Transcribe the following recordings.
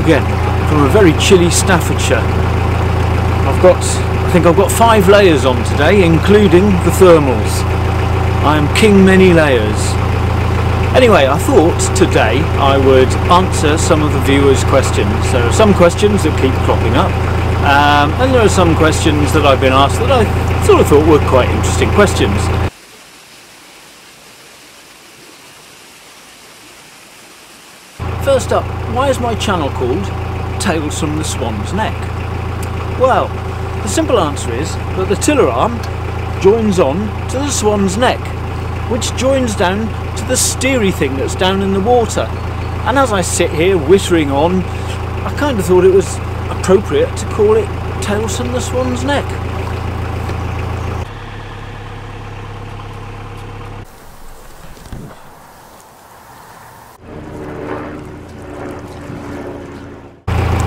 again from a very chilly Staffordshire. I think I've got 5 layers on today, including the thermals. I am king many layers. Anyway, I thought today I would answer some of the viewers' questions. There are some questions that keep cropping up, and there are some questions that I've been asked that I sort of thought were quite interesting questions. First up, why is my channel called Tales from the Swan's Neck? Well, the simple answer is that the tiller arm joins on to the swan's neck, which joins down to the steery thing that's down in the water. And as I sit here whittering on, I kind of thought it was appropriate to call it Tales from the Swan's Neck.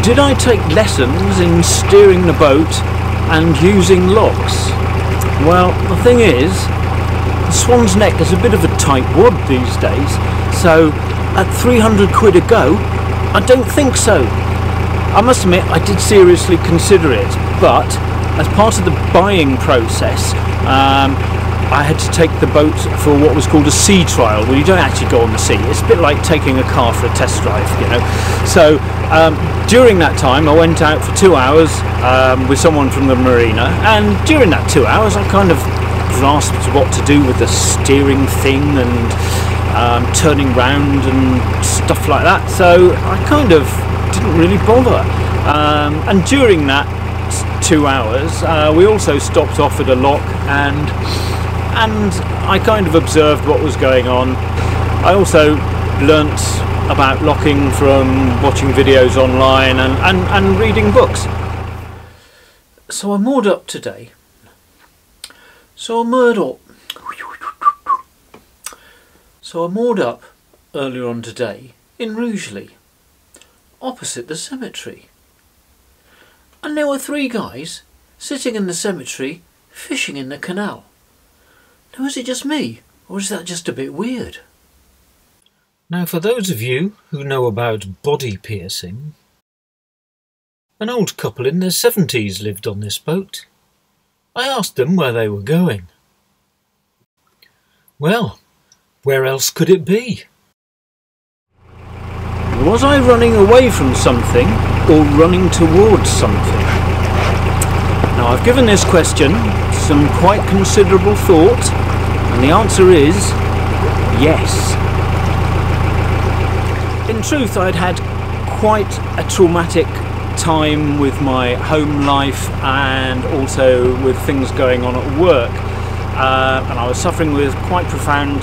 Did I take lessons in steering the boat and using locks? Well, the thing is, the Swan's Neck is a bit of a tight wad these days, so at 300 quid a go, I don't think so. I must admit I did seriously consider it, but as part of the buying process, I had to take the boat for what was called a sea trial, where you don't actually go on the sea. It's a bit like taking a car for a test drive, you know. So during that time I went out for 2 hours with someone from the marina, and during that 2 hours I kind of grasped what to do with the steering thing and turning round and stuff like that, so I kind of didn't really bother. And during that 2 hours we also stopped off at a lock, and I kind of observed what was going on. I also learnt about locking from watching videos online and reading books. So I moored up today. So I moored up earlier on today in Rugeley, opposite the cemetery. And there were 3 guys sitting in the cemetery fishing in the canal. Now, is it just me, or is that just a bit weird? Now, for those of you who know about body piercing, an old couple in their 70s lived on this boat. I asked them where they were going. Well, where else could it be? Was I running away from something or running towards something? Now, I've given this question some quite considerable thought, and the answer is yes. In truth, I'd had quite a traumatic time with my home life and also with things going on at work, and I was suffering with quite profound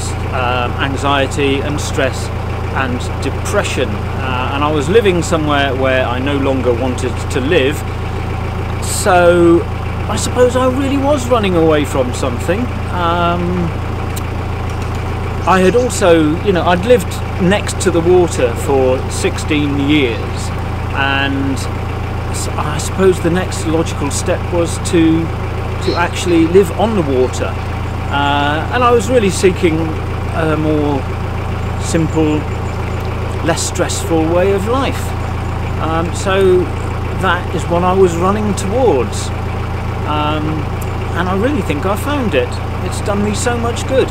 anxiety and stress and depression, and I was living somewhere where I no longer wanted to live. So I suppose I really was running away from something. I had also, you know, I'd lived next to the water for 16 years, and I suppose the next logical step was to actually live on the water, and I was really seeking a more simple, less stressful way of life. So that is what I was running towards, and I really think I found it. It's done me so much good.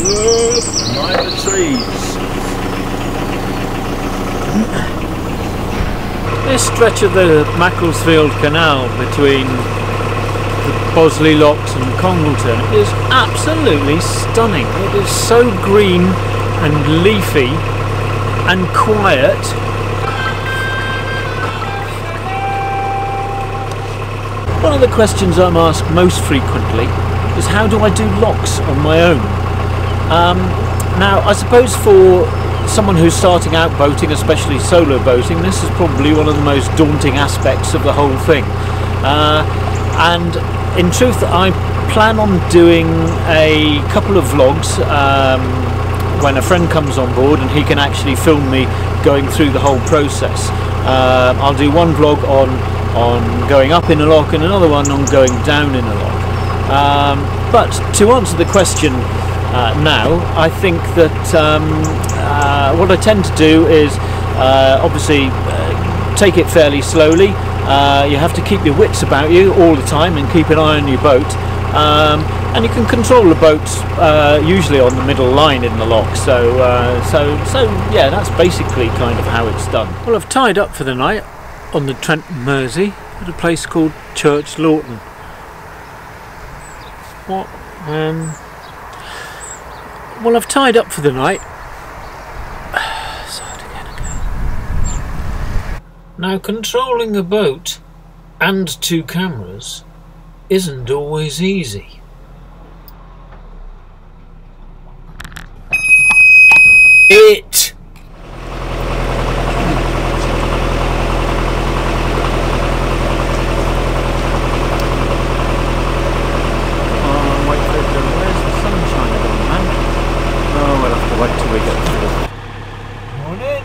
Look, mind the trees. This stretch of the Macclesfield Canal between the Bosley Locks and Congleton is absolutely stunning. It is so green and leafy and quiet. One of the questions I'm asked most frequently is, how do I do locks on my own? Now, I suppose for someone who's starting out boating, especially solo boating, this is probably one of the most daunting aspects of the whole thing. And in truth, I plan on doing a couple of vlogs when a friend comes on board and he can actually film me going through the whole process. I'll do one vlog on going up in a lock and another one on going down in a lock. But to answer the question, now. I think that what I tend to do is obviously take it fairly slowly. You have to keep your wits about you all the time and keep an eye on your boat. And you can control the boat usually on the middle line in the lock. So yeah, that's basically kind of how it's done. Well, I've tied up for the night on the Trent Mersey at a place called Church Lawton. What? Well, I've tied up for the night. Now, controlling a boat and 2 cameras isn't always easy. It! Wait for it to... Where's the sunshine gone, man? Oh, we'll have to wait till we get through. Morning.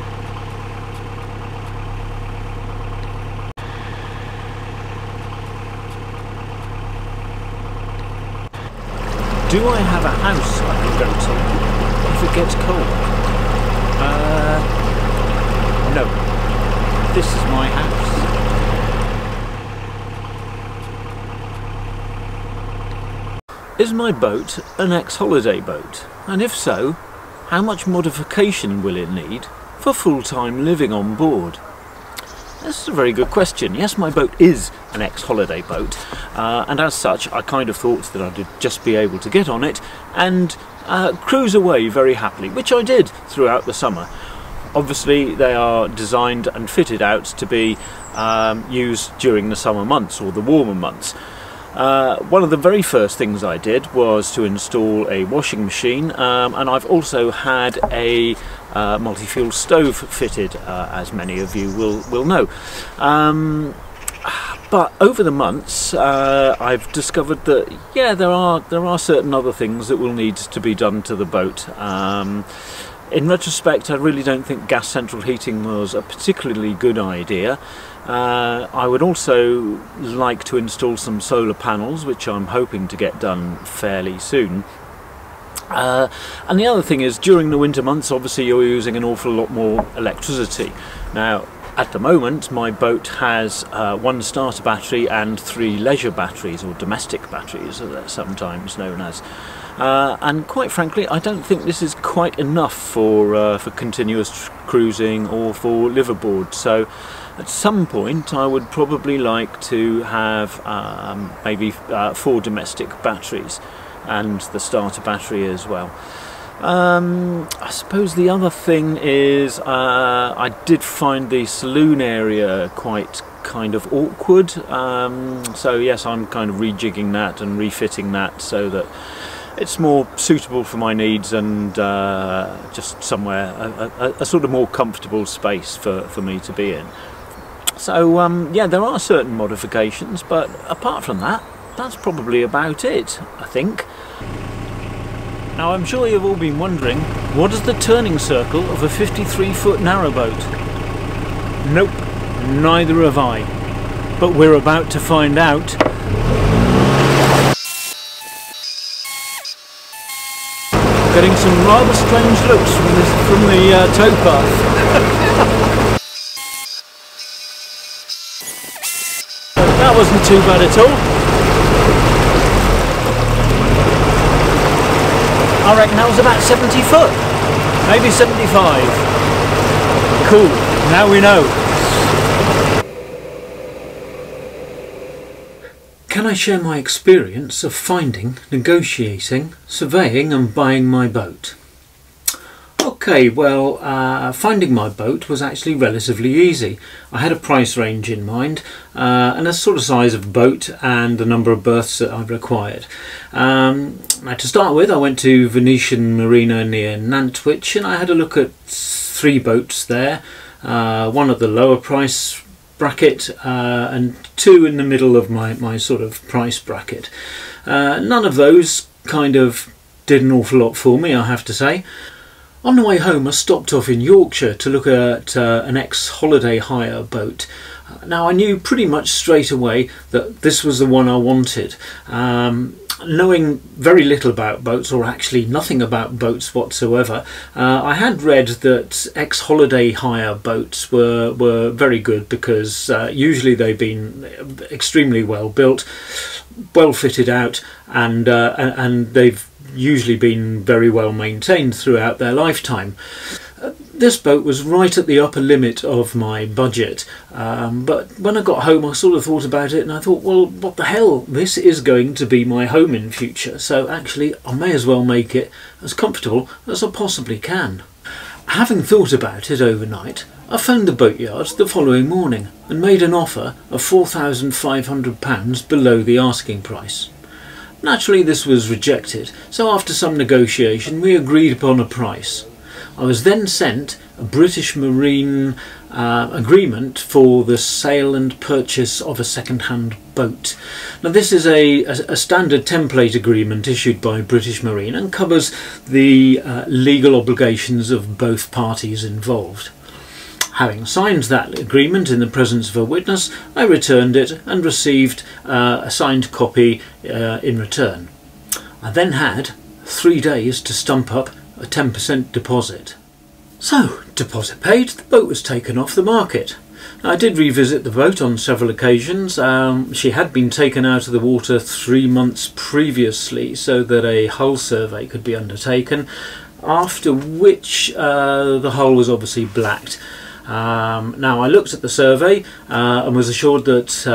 Do I have a house I can go to if it gets cold? No. This is my house. Is my boat an ex-holiday boat? And if so, how much modification will it need for full-time living on board? This is a very good question. Yes, my boat is an ex-holiday boat, and as such I kind of thought that I'd just be able to get on it and cruise away very happily, which I did throughout the summer. Obviously they are designed and fitted out to be used during the summer months or the warmer months. One of the very first things I did was to install a washing machine, and I've also had a multi-fuel stove fitted, as many of you will know. But over the months I've discovered that yeah, there are certain other things that will need to be done to the boat. In retrospect, I really don't think gas central heating was a particularly good idea. I would also like to install some solar panels, which I'm hoping to get done fairly soon. And the other thing is, during the winter months, obviously you're using an awful lot more electricity. Now, at the moment, my boat has 1 starter battery and 3 leisure batteries, or domestic batteries, as they're sometimes known as. And quite frankly, I don't think this is quite enough for continuous cruising or for liveaboard. So at some point I would probably like to have maybe 4 domestic batteries and the starter battery as well. I suppose the other thing is I did find the saloon area quite kind of awkward, so yes, I'm kind of rejigging that and refitting that so that it's more suitable for my needs and just somewhere, a sort of more comfortable space for me to be in. So yeah, there are certain modifications, but apart from that, that's probably about it, I think. Now, I'm sure you've all been wondering, what is the turning circle of a 53-foot narrowboat? Nope, neither have I. But we're about to find out. Getting some rather strange looks from the towpath. That wasn't too bad at all. I reckon that was about 70 foot, maybe 75. Cool, now we know. Can I share my experience of finding, negotiating, surveying and buying my boat? Okay, well, finding my boat was actually relatively easy. I had a price range in mind and a sort of size of boat and the number of berths that I required. Now, to start with, I went to Venetian Marina near Nantwich and I had a look at 3 boats there, one at the lower price bracket and 2 in the middle of my sort of price bracket. None of those kind of did an awful lot for me, I have to say. On the way home I stopped off in Yorkshire to look at an ex-holiday hire boat. Now, I knew pretty much straight away that this was the one I wanted. knowing very little about boats, or actually nothing about boats whatsoever, I had read that ex-holiday hire boats were very good because usually they've been extremely well built, well fitted out, and they've usually been very well maintained throughout their lifetime. This boat was right at the upper limit of my budget, but when I got home I sort of thought about it and I thought, well, what the hell, this is going to be my home in future, so actually I may as well make it as comfortable as I possibly can. Having thought about it overnight, I phoned the boatyard the following morning and made an offer of £4,500 below the asking price. Naturally this was rejected, so after some negotiation we agreed upon a price. I was then sent a British Marine agreement for the sale and purchase of a second-hand boat. Now this is a standard template agreement issued by British Marine and covers the legal obligations of both parties involved. Having signed that agreement in the presence of a witness, I returned it and received a signed copy in return. I then had 3 days to stump up a 10% deposit. So, deposit paid, the boat was taken off the market. I did revisit the boat on several occasions. She had been taken out of the water 3 months previously so that a hull survey could be undertaken, after which the hull was obviously blacked. Now I looked at the survey and was assured that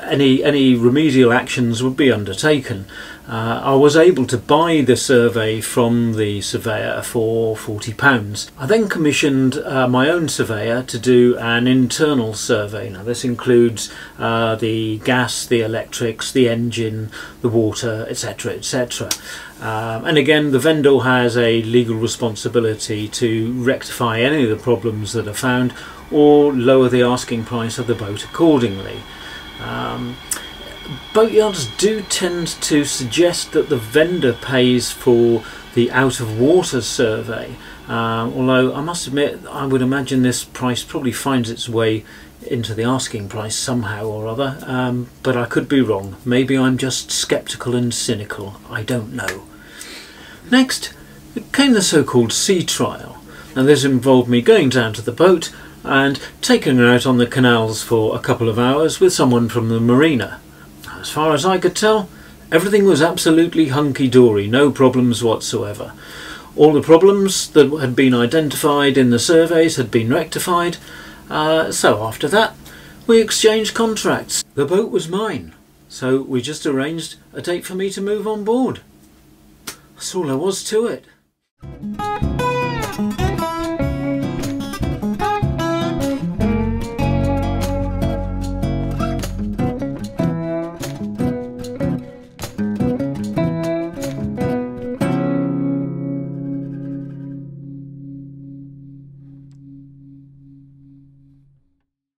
any remedial actions would be undertaken. I was able to buy the survey from the surveyor for £40. I then commissioned my own surveyor to do an internal survey. Now this includes the gas, the electrics, the engine, the water, etc, etc. And again, the vendor has a legal responsibility to rectify any of the problems that are found or lower the asking price of the boat accordingly. Boatyards do tend to suggest that the vendor pays for the out-of-water survey, although I must admit I would imagine this price probably finds its way into the asking price somehow or other, but I could be wrong. Maybe I'm just sceptical and cynical, I don't know. Next came the so-called sea trial. Now this involved me going down to the boat and taking her out on the canals for a couple of hours with someone from the marina. As far as I could tell, everything was absolutely hunky-dory, no problems whatsoever. All the problems that had been identified in the surveys had been rectified, so after that we exchanged contracts. The boat was mine, so we just arranged a date for me to move on board. That's all there was to it.